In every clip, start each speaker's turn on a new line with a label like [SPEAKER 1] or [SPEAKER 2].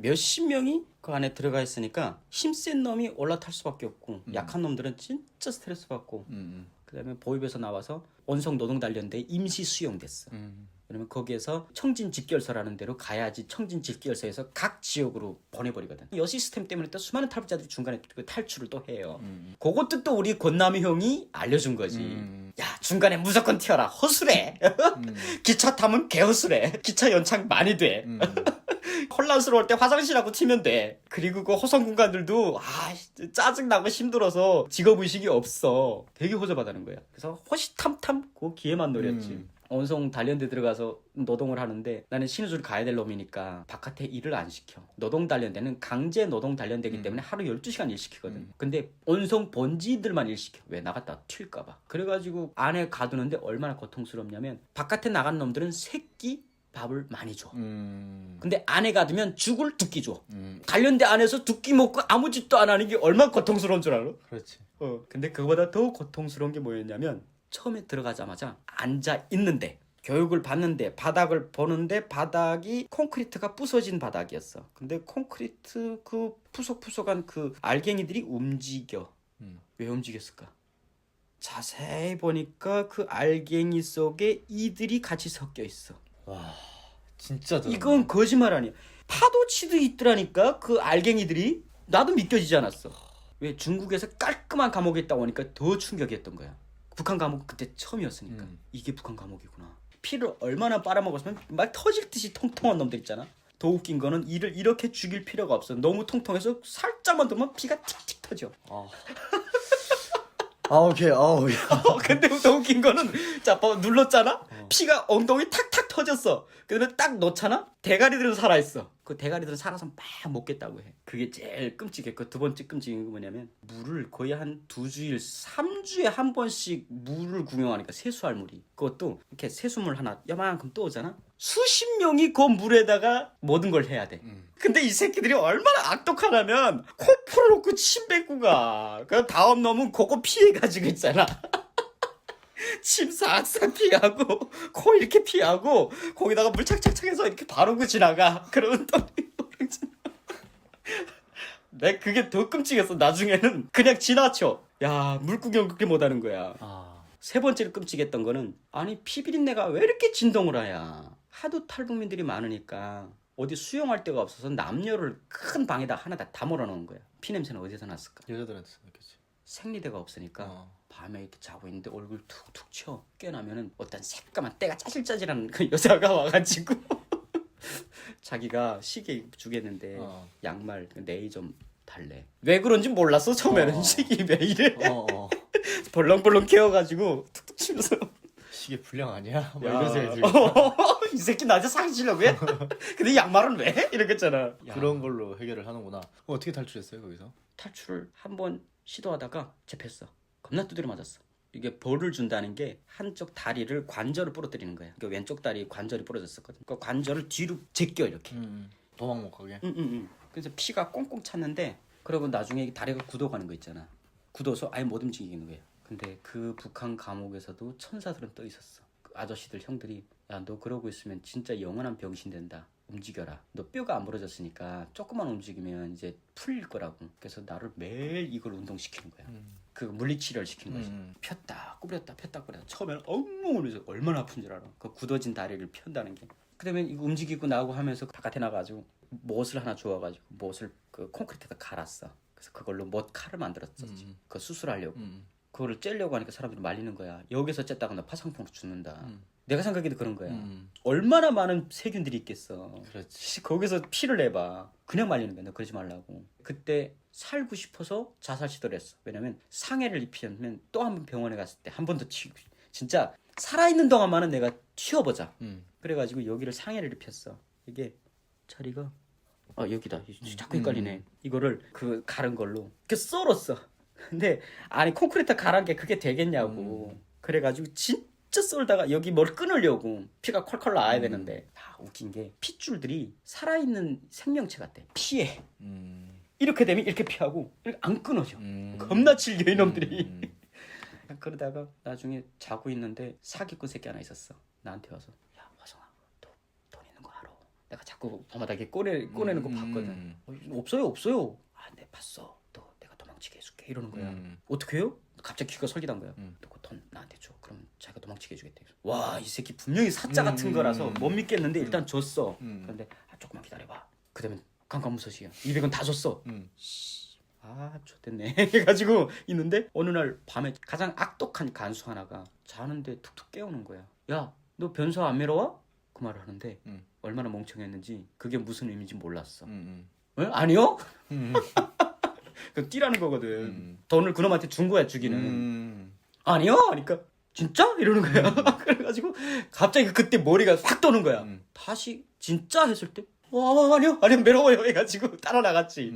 [SPEAKER 1] 몇십 명이 그 안에 들어가 있으니까 힘센 놈이 올라탈 수밖에 없고 약한 놈들은 진짜 스트레스 받고 그다음에 보입에서 나와서 온성노동단련대에 임시 수용됐어. 그러면 거기에서 청진집결소라는 데로 가야지 청진집결소에서 각 지역으로 보내버리거든. 이 시스템 때문에 또 수많은 탈북자들이 중간에 탈출을 또 해요. 그것도 또 우리 권남이 형이 알려준 거지. 야, 중간에 무조건 튀어라. 허술해. 기차 타면 개허술해. 기차 연착 많이 돼. 혼란스러울 때 화장실하고 튀면 돼. 그리고 그 호성 군관들도 짜증나고 힘들어서 직업의식이 없어. 되게 호접하다는 거야. 그래서 호시탐탐 그 기회만 노렸지. 온성 단련대 들어가서 노동을 하는데 나는 신우주를 가야 될 놈이니까 바깥에 일을 안 시켜. 노동 단련대는 강제 노동 단련대이기 때문에 하루 12시간 일 시키거든. 근데 온성 본지들만 일 시켜. 왜? 나갔다 튈까봐. 그래가지고 안에 가두는데 얼마나 고통스럽냐면 바깥에 나간 놈들은 새끼 밥을 많이 줘. 근데 안에 가두면 죽을 두 끼 줘. 단련대 안에서 두 끼 먹고 아무 짓도 안 하는 게 얼마나 고통스러운 줄 알아?
[SPEAKER 2] 그렇지.
[SPEAKER 1] 근데 그거보다 더 고통스러운 게 뭐였냐면 처음에 들어가자마자 앉아 있는데 교육을 받는데 바닥을 보는데 바닥이 콘크리트가 부서진 바닥이었어. 근데 콘크리트 그 푸석푸석한 그 알갱이들이 움직여. 왜 움직였을까? 자세히 보니까 그 알갱이 속에 이들이 같이 섞여 있어.
[SPEAKER 2] 와, 진짜 더.
[SPEAKER 1] 이건 거짓말 아니야. 파도 치듯 있더라니까 그 알갱이들이. 나도 믿겨지지 않았어. 왜? 중국에서 깔끔한 감옥에 있다 보니까 더 충격이었던 거야. 북한 감옥 그때 처음이었으니까. 이게 북한 감옥이구나. 피를 얼마나 빨아먹었으면 막 터질 듯이 통통한 놈들 있잖아. 더 웃긴 거는 이를 이렇게 죽일 필요가 없어. 너무 통통해서 살짝만 들면 피가 틱틱 터져.
[SPEAKER 2] 오케이.
[SPEAKER 1] 근데 더 웃긴 거는 자, 눌렀잖아? 피가 엉덩이 탁탁 터졌어. 그러면 딱 놓잖아? 대가리들은 살아있어. 그 대가리들은 살아서 막 먹겠다고 해. 그게 제일 끔찍했고, 두 번째 끔찍한 게 뭐냐면 물을 거의 한 2주일, 3주에 한 번씩 물을 구경하니까 세수할 물이. 그것도 이렇게 세수물 하나 요만큼 떠오잖아? 수십 명이 그 물에다가 모든 걸 해야 돼. 근데 이 새끼들이 얼마나 악독하냐면 코 풀어놓고 침 뱉고 가. 그 다음 놈은 그거 피해가지고 있잖아. 침 싹싹 피하고 코 이렇게 피하고 거기다가 물 착착착 해서 이렇게 바르고 지나가. 그러면 또 내 그게 더 끔찍했어. 나중에는 그냥 지나쳐. 야, 물구경 그렇게 못하는 거야. 세 번째로 끔찍했던 거는 아니 피비린내가 왜 이렇게 진동을 하냐. 하도 탈북민들이 많으니까 어디 수용할 데가 없어서 남녀를 큰 방에다 하나 다 몰아놓은 거야. 피냄새는 어디서 났을까?
[SPEAKER 2] 여자들한테 느꼈지.
[SPEAKER 1] 생리대가 없으니까 밤에 이렇게 자고 있는데 얼굴 툭툭 쳐. 깨나면은 어떤 새까만 때가 짜질짜질한 그 여자가 와가지고 자기가 시계 주겠는데 양말 네이 좀 달래. 왜 그런지 몰랐어 처음에는. 시계 왜 이래? 벌렁벌렁 깨워가지고 툭툭 치면서
[SPEAKER 2] 시계 불량 아니야? 막
[SPEAKER 1] 야.
[SPEAKER 2] 이런 생각이 들고.
[SPEAKER 1] 이 새끼 나한테 사기치려고 해? 근데 양말은 왜? 이러겠잖아.
[SPEAKER 2] 그런 걸로 해결을 하는구나. 어떻게 탈출했어요 거기서?
[SPEAKER 1] 탈출을 한번 시도하다가 잡혔어. 겁나 두드려 맞았어. 이게 벌을 준다는 게 한쪽 다리를 관절을 부러뜨리는 거야. 그러니까 왼쪽 다리 관절이 부러졌었거든. 그 관절을 뒤로 제껴 이렇게.
[SPEAKER 2] 도망 못 가게.
[SPEAKER 1] 그래서 피가 꽁꽁 찼는데 그러고 나중에 다리가 굳어가는 거 있잖아. 굳어서 아예 못 움직이는 거야. 근데 그 북한 감옥에서도 천사들은 떠 있었어. 그 아저씨들 형들이 야, 너 그러고 있으면 진짜 영원한 병신 된다. 움직여라. 너 뼈가 안 부러졌으니까 조금만 움직이면 이제 풀릴 거라고. 그래서 나를 매일 이걸 운동시키는 거야. 그 물리치료를 시키는 거지. 폈다 꾸렸다 폈다 꾸렸다. 처음에는 엉엉 울면서 얼마나 아픈 줄 알아. 그 굳어진 다리를 편다는 게. 그러면 이거 움직이고 나오고 하면서 바깥에 나가가지고 못을 하나 주워가지고 못을 그 콘크리트에다 갈았어. 그래서 그걸로 못 칼을 만들었었지. 그거 수술하려고. 그거를 째려고 하니까 사람들이 말리는 거야. 여기서 쨌다가 너 파상풍 죽는다. 내가 생각해도 그런 거야. 얼마나 많은 세균들이 있겠어.
[SPEAKER 2] 그렇지.
[SPEAKER 1] 거기서 피를 내봐. 그냥 말리는 거야. 너 그러지 말라고. 그때 살고 싶어서 자살 시도를 했어. 왜냐면 상해를 입히면 또 한 번 병원에 갔을 때 한 번 더 진짜 살아있는 동안만은 내가 튀어보자. 그래가지고 여기를 상해를 입혔어. 이게 자리가 여기다. 자꾸 헷갈리네. 이거를 그 가른 걸로 이렇게 썰었어. 근데 아니 콘크리트 가란 게 그게 되겠냐고. 그래가지고 진짜 썰다가 여기 뭘 끊으려고 피가 콜콜 나와야 되는데 웃긴 게 핏줄들이 살아있는 생명체 같대. 피해. 이렇게 되면 이렇게 피하고 이렇게 안 끊어져. 겁나 질겨 이놈들이. 그러다가 나중에 자고 있는데 사기꾼 새끼 하나 있었어. 나한테 와서 야 화성아 돈 있는 거 알아? 내가 자꾸 밤마다 이렇게 꺼내는 거 봤거든. 없어요. 아, 내 봤어. 너 내가 도망치게 해줄게 이러는 거야. 어떻게 해요? 갑자기 귀가 솔깃한 거야. 너 그 돈 나한테 줘. 그럼 자기가 도망치게 해주겠대. 와, 이 새끼 분명히 사짜 같은 거라서 못 믿겠는데 일단 줬어. 그런데 조금만 기다려봐. 그다음에 깜깜무소식이야. 200원 다 줬어. 아, 좋댔네. 해가지고 있는데 어느 날 밤에 가장 악독한 간수 하나가 자는데 툭툭 깨우는 거야. 야, 너 변소 안 매러워? 그 말을 하는데 얼마나 멍청했는지 그게 무슨 의미인지 몰랐어. 에? 아니요? 그 뛰라는 거거든. 돈을 그놈한테 준 거야, 주기는. 아니요? 하니까 진짜? 이러는 거야. 그래가지고 갑자기 그때 머리가 확 도는 거야. 다시 진짜 했을 때 와, 아니요 매러워요 해가지고 따라 나갔지.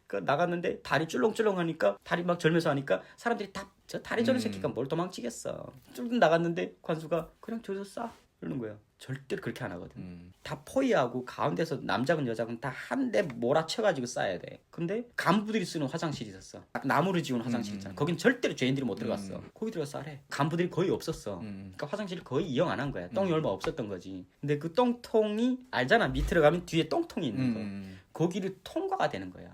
[SPEAKER 1] 그 나갔는데 다리 쫄렁쫄렁하니까 다리 막 절면서 하니까 사람들이 다 저 다리 저는 새끼가 뭘 도망치겠어. 쫄 나갔는데 관수가 그냥 저기서 싸 이러는 거야. 절대로 그렇게 안 하거든. 다 포위하고 가운데서 남자건 여자건 다 한 대 몰아쳐가지고 싸야 돼. 근데 간부들이 쓰는 화장실이 있었어. 나무를 지은 화장실 있잖아. 거긴 절대로 죄인들이 못 들어갔어. 거기 들어가 싸래. 간부들이 거의 없었어. 그러니까 화장실을 거의 이용 안 한 거야. 똥이 얼마 없었던 거지. 근데 그 똥통이 알잖아. 밑으로 가면 뒤에 똥통이 있는 거. 거기를 통과가 되는 거야.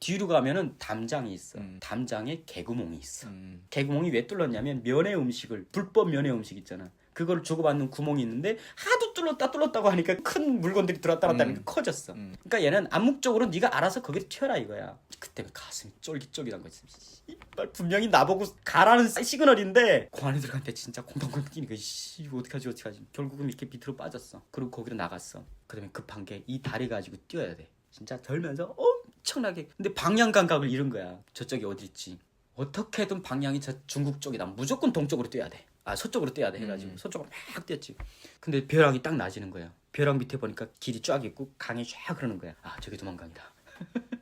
[SPEAKER 1] 뒤로 가면은 담장이 있어. 담장에 개구멍이 있어. 개구멍이 왜 뚫렸냐면 면의 음식을 불법 면의 음식 있잖아. 그걸 주고받는 구멍이 있는데 하도 뚫렸다고 하니까 큰 물건들이 들어왔다 놨다 하니까 커졌어. 그러니까 얘는 암묵적으로 네가 알아서 거기를 튀어라 이거야. 그때 가슴이 쫄깃쫄깃한 거지. 씨발 분명히 나보고 가라는 시그널인데 그 안에 들어갔는데 진짜 콩콩콩 뛰니까 씨 어떡하지. 결국은 이렇게 밑으로 빠졌어. 그리고 거기로 나갔어. 그다음에 급한 게 이 다리 가지고 뛰어야 돼. 진짜 덜면서 엄청나게. 근데 방향 감각을 잃은 거야. 저쪽이 어디 있지. 어떻게든 방향이 저 중국 쪽이다. 무조건 동쪽으로 뛰어야 돼. 아, 서쪽으로 뛰어야 돼 해가지고 서쪽으로 막 뛰었지. 근데 벼랑이 딱 낮이는 거야. 벼랑 밑에 보니까 길이 쫙 있고 강이 쫙 흐르는 거야. 아, 저기 도망간다.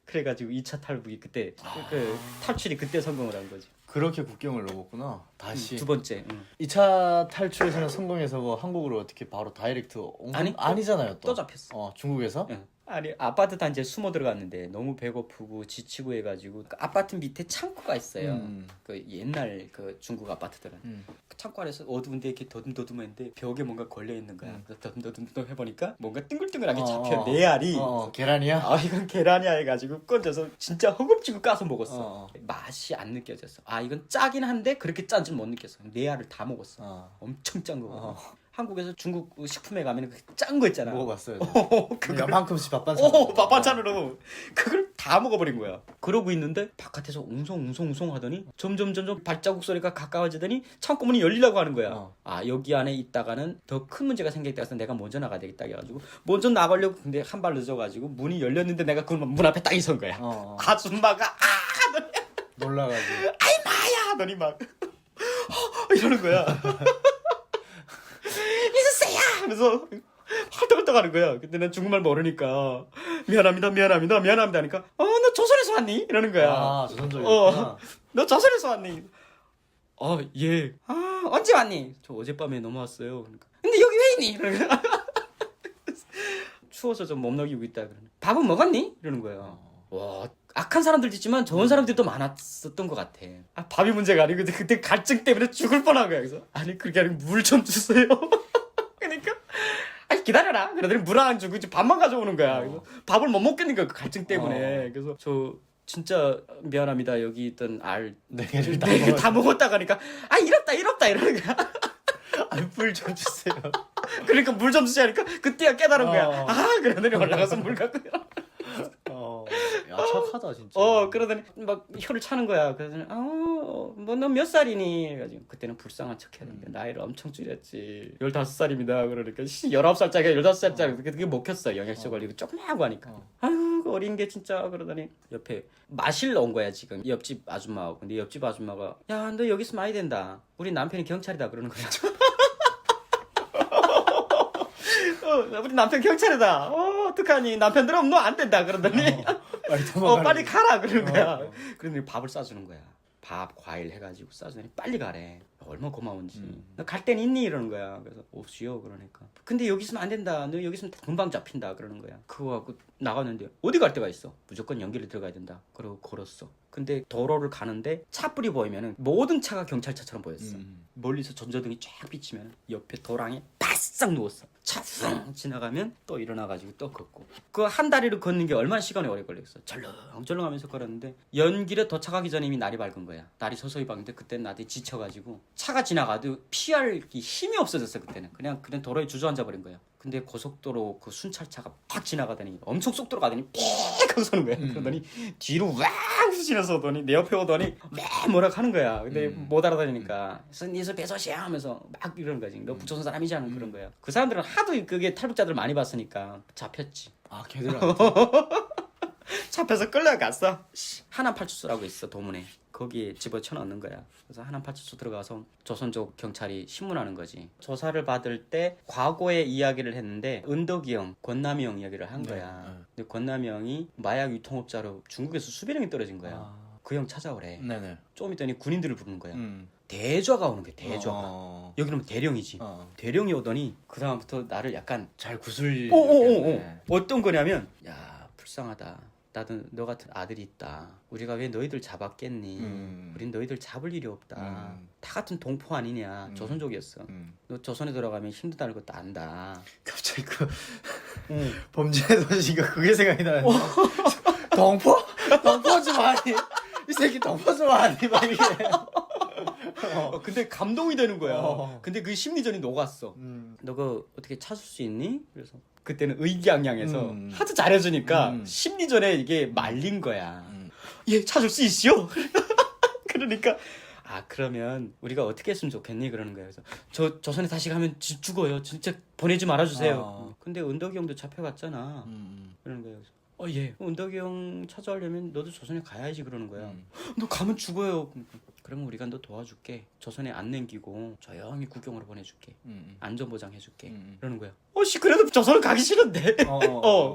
[SPEAKER 1] 그래가지고 2차 탈북이 그때 그 탈출이 그때 성공을 한 거지.
[SPEAKER 2] 그렇게 국경을 넘었구나. 다시
[SPEAKER 1] 두 번째.
[SPEAKER 2] 2차 탈출에서는 성공해서 뭐 한국으로 어떻게 바로 다이렉트 온 건 아니잖아요.
[SPEAKER 1] 또 잡혔어.
[SPEAKER 2] 중국에서?
[SPEAKER 1] 응. 아니 아파트 단지에 숨어 들어갔는데 너무 배고프고 지치고 해가지고 그 아파트 밑에 창고가 있어요. 그 옛날 그 중국 아파트들은 그 창고 안에서 어두운데 이렇게 더듬더듬했는데 벽에 뭔가 걸려 있는 거야. 그래서 더듬더듬 해보니까 뭔가 띵글띵글하게 잡혀. 내 알이.
[SPEAKER 2] 계란이야?
[SPEAKER 1] 아, 이건 계란이야 해가지고 꺼져서 진짜 허겁지겁 까서 먹었어. 맛이 안 느껴졌어. 아, 이건 짜긴 한데 그렇게 짠 줄 못 느꼈어. 내 알을 다 먹었어. 엄청 짠 거. 한국에서 중국 식품에 가면 그 짠 거 있잖아.
[SPEAKER 2] 먹어봤어요.
[SPEAKER 1] 그거
[SPEAKER 2] 만큼씩 밥반찬.
[SPEAKER 1] 밥반찬으로 그걸 다 먹어버린 거야. 그러고 있는데 바깥에서 웅성웅성 하더니 점점 발자국 소리가 가까워지더니 창고 문이 열리려고 하는 거야. 아, 여기 안에 있다가는 더 큰 문제가 생기겠다 해서 내가 먼저 나가야 되겠다 해가지고 먼저 나가려고. 근데 한 발 늦어가지고 문이 열렸는데 내가 그 문 앞에 딱 선 거야. 아줌마가 하더니
[SPEAKER 2] 놀라가지고
[SPEAKER 1] 아이 마야 하더니 막 이러는 거야. 이수세야 하면서 헐떡헐떡 하는 거야. 근데 난 중국말 모르니까 미안합니다 하니까 너 조선에서 왔니? 이러는 거야.
[SPEAKER 2] 조선족이구나.
[SPEAKER 1] 너 조선에서 왔니? 예. 언제 왔니? 저 어젯밤에 넘어왔어요. 그러니까 근데 여기 왜 있니? 이러는 거야. 추워서 좀 몸너기고 있다. 그러는 밥은 먹었니? 이러는 거야. 와, 악한 사람들도 있지만 좋은 사람들도 많았었던 것 같아. 밥이 문제가 아니고 그때 갈증 때문에 죽을 뻔한 거야. 그래서 아니 그게 아니고 물 좀 주세요. 그러니까 아니 기다려라. 그러더니 물 안 주고 이제 밥만 가져오는 거야. 그래서 밥을 못 먹겠는 거야. 그 갈증 때문에. 그래서 저 진짜 미안합니다. 여기 있던 알 4개를 다 먹었다 가니까 이렇다 이러는 거야.
[SPEAKER 2] 물 좀 주세요.
[SPEAKER 1] 그러니까 물 좀 주시니까 그때야 깨달은 거야. 그러더니 올라가서 물 갖고.
[SPEAKER 2] 야, 착하다 진짜.
[SPEAKER 1] 그러더니 막 혀를 차는 거야. 그러더니 뭐 너 몇 살이니? 그래가지고 그때는 불쌍한 척 해야 되는데 나이를 엄청 줄였지. 15살입니다. 그러니까 19살짜리가 15살짜리 그게 먹혔어. 영양제 걸리고 조그마하고 하니까. 아유 그 어린 게 진짜. 그러더니 옆에 마실러 온 거야 지금 옆집 아줌마하고. 근데 옆집 아줌마가 야 너 여기 있으면 아야 된다. 우리 남편이 경찰이다 그러는 거야. 우리 남편 경찰이다. 어떡하니? 남편 들어오면 너 안 된다. 그러더니 빨리 가라 그러는 거야. 그러더니 밥을 싸주는 거야. 밥, 과일 해가지고 싸주더니 빨리 가래. 얼마나 고마운지. 너 갈 땐 있니? 이러는 거야. 그래서 없이요. 그러니까. 근데 여기 있으면 안 된다. 너 여기 있으면 금방 잡힌다. 그러는 거야. 그거 갖고 나갔는데 어디 갈 데가 있어? 무조건 연길로 들어가야 된다. 그러고 걸었어. 근데 도로를 가는데 차불이 보이면은 모든 차가 경찰차처럼 보였어. 멀리서 전조등이 쫙 비치면 옆에 도랑에 팍 바싹 누웠어. 차 훅 지나가면 또 일어나가지고 또 걷고. 그 한 다리를 걷는 게 얼마나 시간이 오래 걸렸어. 절렁절렁하면서 걸었는데 연길에 도착하기 전에 이미 날이 밝은 거야. 날이 서서히 밝는데 그때는 나한테 지쳐가지고 차가 지나가도 피할 힘이 없어졌어. 그때는 그냥 도로에 주저앉아 버린 거야. 근데 고속도로 그 순찰차가 팍 지나가더니 엄청 속도로 가더니 삑 하고 서는 거야. 그러더니 뒤로 왁 후진해서 오더니 내 옆에 오더니 막 뭐라 하는 거야. 근데 못 알아다니니까 니서 배서시야 하면서 막 이러는 거지. 너 북조선 사람이지 않은 그런 거야. 그 사람들은 하도 그게 탈북자들 많이 봤으니까 잡혔지.
[SPEAKER 2] 아 걔들한테.
[SPEAKER 1] 잡혀서 끌려갔어. 하남파출소라고 있어 도문에. 거기에 집어쳐넣는 거야. 그래서 하남파출소 들어가서 조선족 경찰이 신문하는 거지. 조사를 받을 때 과거의 이야기를 했는데 은덕이 형, 권남이 형 이야기를 한 거야. 근데 권남이 형이 마약 유통업자로 중국에서 수백 명이 떨어진 거야. 그 형 찾아오래.
[SPEAKER 2] 네네.
[SPEAKER 1] 좀 있더니 군인들을 부르는 거야. 대좌가 오는 거야. 대좌가. 여기는 대령이지. 대령이 오더니 그 다음부터 나를 약간
[SPEAKER 2] 잘 구슬.
[SPEAKER 1] 어떤 거냐면 야 불쌍하다. 나도 너 같은 아들이 있다. 우리가 왜 너희들 잡았겠니? 우린 너희들 잡을 일이 없다. 다 같은 동포 아니냐. 조선족이었어. 너 조선에 들어가면 힘들다는 것도 안다.
[SPEAKER 2] 갑자기 그 범죄의 도시가 그게 생각이 나는데. 동포? 동포 좀 아니. 이 새끼 동포 좀 아니. 막 이게.
[SPEAKER 1] 근데 감동이 되는 거야. 근데 그 심리전이 녹았어. 너가 어떻게 찾을 수 있니? 그래서 그때는 의기양양해서 하도 잘해주니까 심리전에 이게 말린 거야. 예, 찾을 수 있시오. 그러니까 아 그러면 우리가 어떻게 했으면 좋겠니? 그러는 거야. 그래서 저 조선에 다시 가면 죽어요. 진짜 보내지 말아주세요. 근데 은덕이 형도 잡혀갔잖아. 그러는 거예요. 예. 은덕이 형 찾아오려면 너도 조선에 가야지 그러는 거야. 너 가면 죽어요. 그러면 우리가 너 도와줄게. 조선에 안 남기고 조용히 국경으로 보내줄게. 안전보장 해줄게. 그러는 거야. 그래도 조선을 가기 싫은데.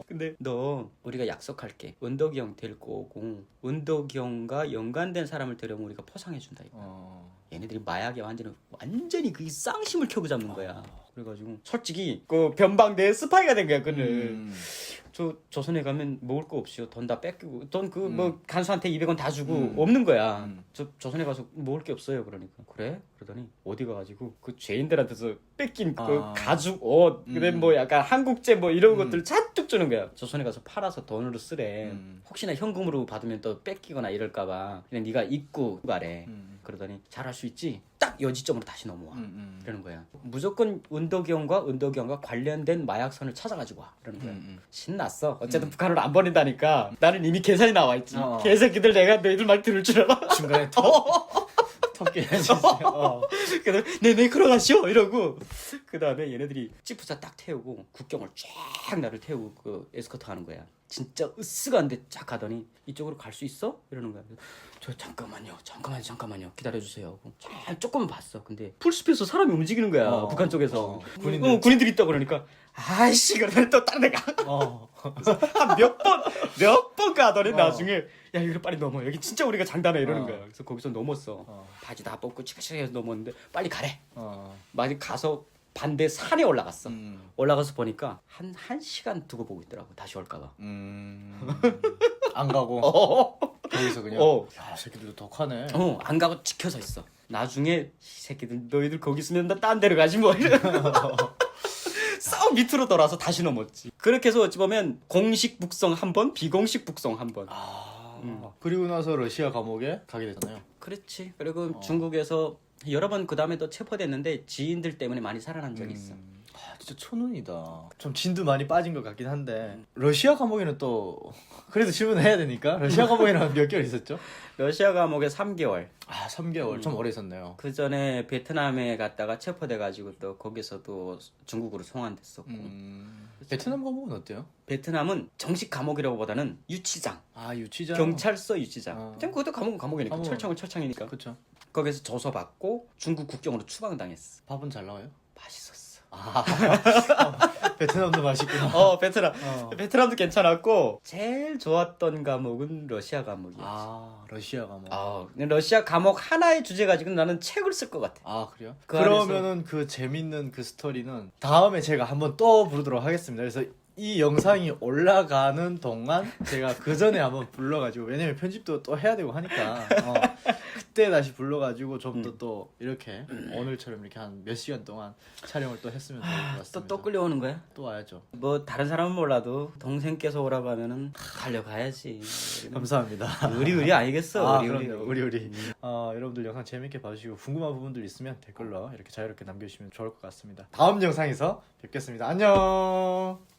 [SPEAKER 1] 근데 너 우리가 약속할게. 은덕이 형 데리고 오고 은덕이 형과 연관된 사람을 데려오면 우리가 포상해준다 이거. 얘네들이 마약에 완전히 그 쌍심을 켜고 잡는 거야. 그래가지고 솔직히 그 변방대에 스파이가 된 거야 그는. 저 조선에 가면 먹을 거 없이요. 돈 다 뺏기고 돈 그 뭐 간수한테 200원 다 주고 없는 거야. 저 조선에 가서 먹을 게 없어요. 그러니까 그래? 그러더니 어디 가가지고 그 죄인들한테서 뺏긴 그 가죽 옷 그래 뭐 약간 한국제 뭐 이런 것들 잔뜩 주는 거야. 조선에 가서 팔아서 돈으로 쓰래. 혹시나 현금으로 받으면 또 뺏기거나 이럴까봐 그냥 네가 입고 가래. 그러더니 잘할 수 있지? 딱 여지점으로 다시 넘어와. 이러는 거야. 무조건 은덕이 형과 관련된 마약선을 찾아가지고 와. 이러는 거야. 신났어. 어쨌든 북한으로 안 보낸다니까. 나는 이미 계산이 나와 있지. 개새끼들 내가 너희들 말 들을 줄 알아?
[SPEAKER 2] 중간에 턱 깨야지.
[SPEAKER 1] 그래서 네 걸어가시오 이러고 그 다음에 얘네들이 지프차 딱 태우고 국경을 쫙 나를 태우고 그 에스코트 하는 거야. 진짜 으쓱한데 쫙 가더니 이쪽으로 갈 수 있어? 이러는 거야. 저 잠깐만요 기다려주세요 하고 잘 조금만 봤어. 근데 풀숲에서 사람이 움직이는 거야. 북한 쪽에서 군인들이 있다 그러니까 아이씨 그러더니 또 다른 데가 한 몇 번 가더니 나중에 야 이거 빨리 넘어 여기 진짜 우리가 장담해 이러는 거야. 그래서 거기서 넘었어. 바지 다 벗고 치카치카해서 넘었는데 빨리 가래. 많이 가서 반대 산에 올라갔어. 올라가서 보니까 한 시간 두고 보고 있더라고. 다시 올까봐.
[SPEAKER 2] 안 가고. 거기서 그냥. 야 새끼들도 독하네.
[SPEAKER 1] 안 가고 지켜서 있어. 나중에 이 새끼들 너희들 거기 있으면 나 딴 데로 가지 뭐. 싹 밑으로 돌아서 다시 넘었지. 그렇게 해서 어찌 보면 공식 북송 한 번, 비공식 북송 한 번.
[SPEAKER 2] 그리고 나서 러시아 감옥에 가게 됐잖아요.
[SPEAKER 1] 그렇지. 그리고 중국에서 여러 번 그 다음에 또 체포됐는데 지인들 때문에 많이 살아난 적이 있어.
[SPEAKER 2] 진짜 천운이다. 좀 진도 많이 빠진 것 같긴 한데 러시아 감옥에는 또 그래도 질문해야 되니까 러시아 감옥에는 몇 개월 있었죠?
[SPEAKER 1] 러시아 감옥에 3개월.
[SPEAKER 2] 3개월 좀 오래 있었네요.
[SPEAKER 1] 그 전에 베트남에 갔다가 체포돼가지고 또 거기서도 중국으로 송환됐었고.
[SPEAKER 2] 베트남 감옥은 어때요?
[SPEAKER 1] 베트남은 정식 감옥이라고 보다는 유치장.
[SPEAKER 2] 유치장.
[SPEAKER 1] 경찰서 유치장. 그것도 감옥은 감옥이니까. 철창은 철창이니까.
[SPEAKER 2] 그렇죠.
[SPEAKER 1] 거기서 조서받고 중국 국경으로 추방당했어.
[SPEAKER 2] 밥은 잘 나와요?
[SPEAKER 1] 맛있었어.
[SPEAKER 2] 베트남도 맛있구나.
[SPEAKER 1] 베트남도 괜찮았고 제일 좋았던 감옥은 러시아 감옥이었지.
[SPEAKER 2] 러시아 감옥.
[SPEAKER 1] 러시아 감옥 하나의 주제 가지고 나는 책을 쓸 것 같아.
[SPEAKER 2] 그래요? 그러면은 그 재밌는 그 스토리는 다음에 제가 한번 또 부르도록 하겠습니다. 그래서 이 영상이 올라가는 동안 제가 그 전에 한번 불러가지고 왜냐면 편집도 또 해야 되고 하니까 그때 다시 불러가지고 좀 더 또 이렇게 오늘처럼 이렇게 한 몇 시간 동안 촬영을 또 했으면 좋을 것 같습니다.
[SPEAKER 1] 또 끌려오는 거야?
[SPEAKER 2] 또 와야죠.
[SPEAKER 1] 뭐 다른 사람은 몰라도 동생께서 오라고 하면은 달려가야지.
[SPEAKER 2] 감사합니다.
[SPEAKER 1] 우리 알겠어.
[SPEAKER 2] 그럼요. 우리. 여러분들 영상 재밌게 봐주시고 궁금한 부분들 있으면 댓글로 이렇게 자유롭게 남겨주시면 좋을 것 같습니다. 다음 영상에서 뵙겠습니다. 안녕.